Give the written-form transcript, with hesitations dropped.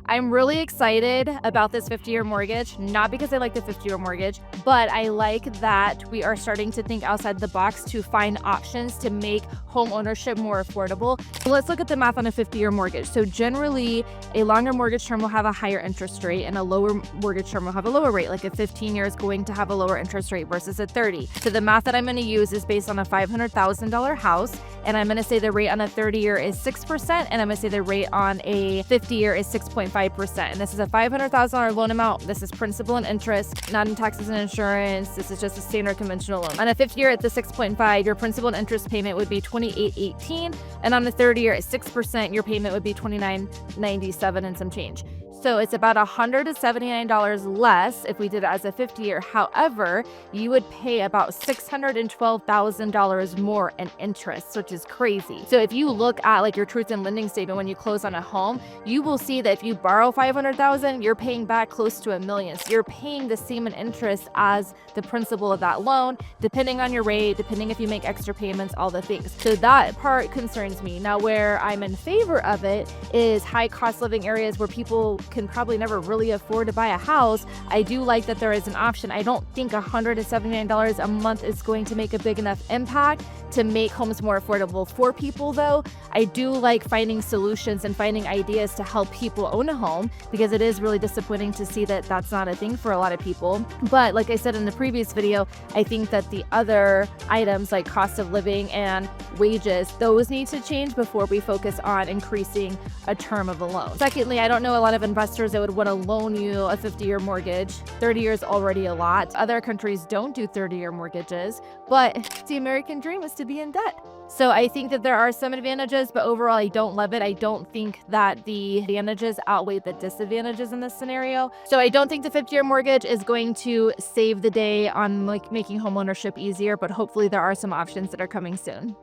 I'm really excited about this 50-year mortgage, not because I like the 50-year mortgage, but I like that we are starting to think outside the box to find options to make home ownership more affordable. Let's look at the math on a 50-year mortgage. So generally, a longer mortgage term will have a higher interest rate and a lower mortgage term will have a lower rate. Like a 15-year is going to have a lower interest rate versus a 30. So the math that I'm going to use is based on a $500,000 house, and I'm going to say the rate on a 30-year is 6%, and I'm going to say the rate on a 50-year is 6.5%. And this is a $500,000 loan amount. This is principal and interest, not in taxes and insurance. This is just a standard conventional loan. On a 50-year at the 6.5, your principal and interest payment would be $28.18, and on the 30-year at 6%, your payment would be $29.97 and some change. So it's about $179 less if we did it as a 50-year. However, you would pay about $612,000 more in interest, which is crazy. So if you look at like your truth in lending statement when you close on a home, you will see that if you borrow $500,000, you're paying back close to $1 million. So you're paying the same in interest as the principal of that loan, depending on your rate, depending if you make extra payments, all the things. So that part concerns me. Now, where I'm in favor of it is high cost living areas where people can probably never really afford to buy a house. I do like that there is an option. I don't think $179 a month is going to make a big enough impact to make homes more affordable for people, though. I do like finding solutions and finding ideas to help people own a home, because it is really disappointing to see that that's not a thing for a lot of people. But like I said in the previous video, I think that the other items like cost of living and wages, those need to change before we focus on increasing a term of a loan. Secondly, I don't know a lot of investors that would want to loan you a 50-year mortgage. 30 years already a lot. Other countries don't do 30-year mortgages, but the American dream is to be in debt. So I think that there are some advantages, but overall I don't love it. I don't think that the advantages outweigh the disadvantages in this scenario. So I don't think the 50-year mortgage is going to save the day on like making homeownership easier, but hopefully there are some options that are coming soon.